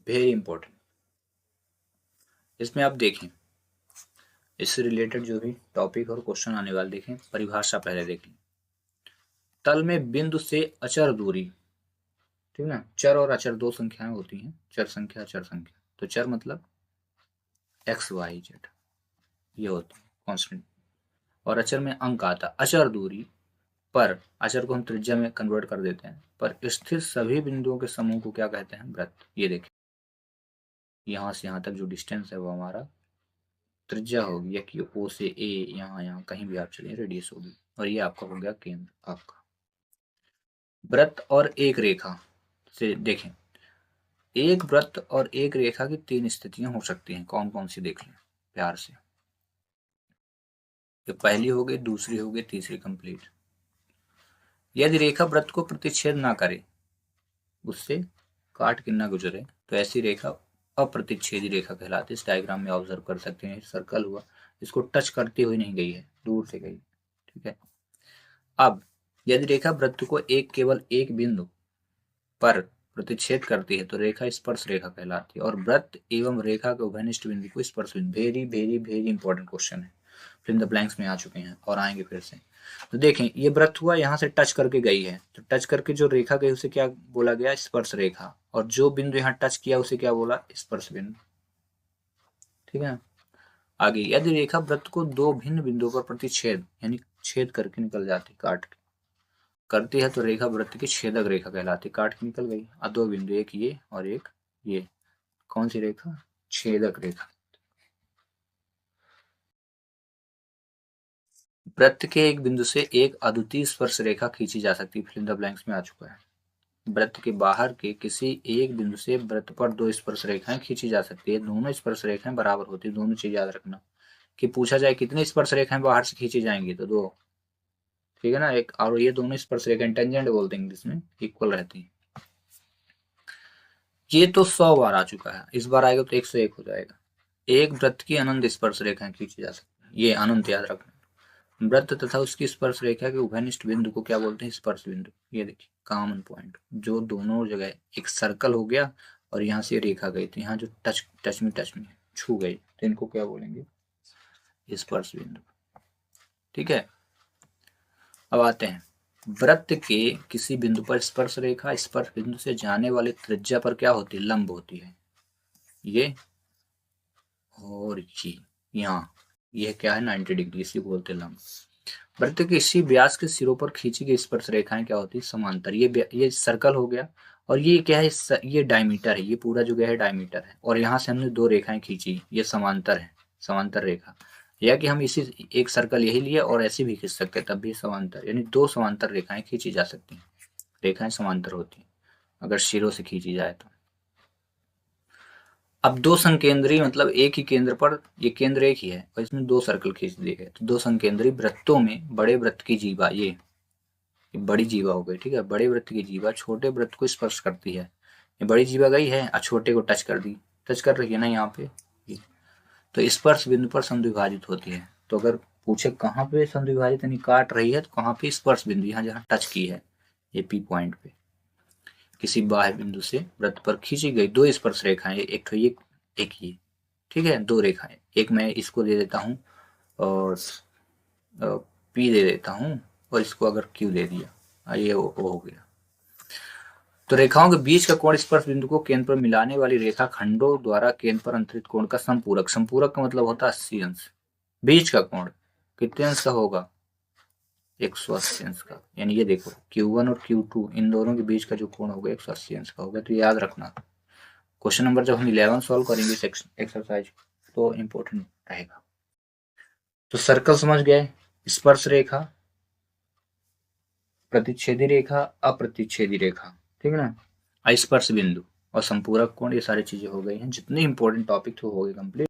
Very important. इसमें आप देखें, इससे रिलेटेड जो भी टॉपिक और क्वेश्चन आने वाले देखें, परिभाषा पहले देखें। तल में बिंदु से अचर दूरी, ठीक है ना। चर और अचर दो संख्याएं होती हैं, चर संख्या अचर संख्या। तो चर मतलब एक्स वाई जेड, ये होती है कॉन्स्टेंट, और अचर में अंक आता। अचर दूरी पर, अचर को हम त्रिज्या में कन्वर्ट कर देते हैं, पर स्थित सभी बिंदुओं के समूह को क्या कहते हैं? वृत्त। ये देखिए, यहाँ से यहाँ तक जो डिस्टेंस है वो हमारा त्रिज्या होगी, या कि ओ से ए, यहाँ कहीं भी आप चलिए रेडियस होगी, और ये आपका हो गया केंद्र आपका। वृत्त और एक रेखा से देखें, एक वृत्त और एक रेखा की तीन स्थितियां हो सकती हैं। कौन कौन सी देख लें प्यार से। ये पहली हो गई, दूसरी हो गई, तीसरी कंप्लीट। यदि रेखा वृत्त को प्रतिच्छेद ना करे, उससे काट के ना गुजरे, तो ऐसी रेखा अप्रतिच्छेदी रेखा कहलाती है। इस डायग्राम में ऑब्जर्व कर सकते हैं, सर्कल हुआ, इसको टच करती हुई नहीं गई है, दूर से गई, ठीक है। अब यदि रेखा वृत्त को केवल एक बिंदु पर प्रतिच्छेद करती है तो रेखा स्पर्श रेखा कहलाती है, और वृत्त एवं रेखा के उभयनिष्ठ बिंदु को स्पर्श बिंदु। Very very very important question है, फिर द ब्लैंक्स में आ चुके हैं और आएंगे फिर से। तो देखें, ये वृत्त हुआ, यहाँ से टच करके गई है, तो टच करके जो रेखा गई उसे क्या बोला गया? स्पर्श रेखा। और जो बिंदु यहाँ टच किया उसे क्या बोला? स्पर्श बिंदु, ठीक है। आगे, यदि रेखा वृत्त को दो भिन्न बिंदुओं पर प्रतिच्छेद यानी छेद करके निकल जाती, काट के करती है, तो रेखा वृत्त की छेदक रेखा कहलाती। काट के निकल गई, और दो बिंदु, एक ये और एक ये, कौन सी रेखा? छेदक रेखा। वृत्त के एक बिंदु से एक अद्वितीय स्पर्श रेखा खींची जा सकती है, फिल इन द ब्लैंक्स में आ चुका है। वृत्त के बाहर के किसी एक बिंदु से वृत्त पर दो स्पर्श रेखाएं खींची जा सकती है। दोनों स्पर्श रेखाएं बराबर होती है। दोनों चीज याद रखना, कि पूछा जाए कितनी स्पर्श रेखाएं बाहर से खींची जाएंगी, तो दो, ठीक है ना। एक, और ये दोनों स्पर्श रेखाएं टेंजेंट बोलते हैं इंग्लिश में, इक्वल रहती है। ये तो 100 बार आ चुका है, इस बार आएगा तो 101 हो जाएगा। एक वृत्त की अनंत स्पर्श रेखाएं खींची जा सकती है, ये अनंत याद रखना। वृत्त तथा उसकी स्पर्श रेखा के उभयनिष्ठ बिंदु को क्या बोलते हैं? स्पर्श बिंदु। ये देखिए कॉमन पॉइंट, जो दोनों जगह एक सर्कल हो गया और यहाँ से रेखा गई, तो यहाँ जो टच में छू गई, तो इनको क्या बोलेंगे? स्पर्श बिंदु, ठीक है। अब आते हैं, वृत्त के किसी बिंदु पर स्पर्श रेखा स्पर्श बिंदु से जाने वाली त्रिज्या पर क्या होती है? लंब होती है। ये और यहाँ यह क्या है? 90 डिग्री, इसी बोलते हैं लंब। वृत्त के इसी व्यास के सिरों पर खींची गई स्पर्श रेखाएं क्या होती है? समांतर। ये सर्कल हो गया, और ये क्या है? ये डायमीटर है, ये पूरा जो गया है डायमीटर है, और यहाँ से हमने दो रेखाएं खींची, ये समांतर है, समांतर रेखा। या कि हम इसी एक सर्कल यही लिए और ऐसे भी खींच सकते हैं, तब भी समांतर, यानी दो समांतर रेखाएं खींची जा सकती हैं। रेखाएं समांतर होती हैं अगर सिरों से खींची जाए तो। अब दो संकेंद्री मतलब एक ही केंद्र पर, ये केंद्र एक ही है और इसमें दो सर्कल खींच दिए गए, तो दो संकेंद्री वृत्तों में बड़े वृत्त की जीवा, ये बड़ी जीवा हो गई, ठीक है। बड़े वृत्त की जीवा छोटे वृत्त को स्पर्श करती है। ये बड़ी जीवा गई है और छोटे को टच कर दी, टच कर रही है ना यहाँ पे, तो स्पर्श बिंदु पर समद्विभाजित होती है। तो अगर पूछे कहाँ पे समद्विभाजित यानी काट रही है, तो कहाँ पे? स्पर्श बिंदु, यहाँ जहाँ टच की है, ये पी पॉइंट पे किसी बाह्य बिंदु से वृत्त पर खींची गई दो स्पर्श रेखाएं, एक तो ये, एक ये, ठीक है। दो रेखाएं, एक मैं इसको दे देता हूँ और पी दे देता हूँ, और इसको अगर क्यू दे दिया, ये वो हो गया। तो रेखाओं के बीच का कोण स्पर्श बिंदु को केंद्र पर मिलाने वाली रेखा खंडों द्वारा केंद्र पर अंतरित कोण का संपूरक। संपूरक का मतलब होता है 80 अंश। बीच का कोण कितने अंश का होगा? 180 अंश का। यानी ये देखो Q1 और Q2 इन दोनों के बीच का जो कोण होगा 180 अंश का होगा। तो याद रखना, क्वेश्चन नंबर जब हम 11 सॉल्व करेंगे एक्सरसाइज, तो इम्पोर्टेंट रहेगा। तो सर्कल समझ गए, स्पर्श रेखा, प्रतिच्छेदी रेखा, अप्रतिच्छेदी रेखा, ठीक है ना, स्पर्श बिंदु और संपूरक कोण, ये सारी चीजें हो गई हैं। जितने इंपॉर्टेंट टॉपिक थे वो हो गए कंप्लीट।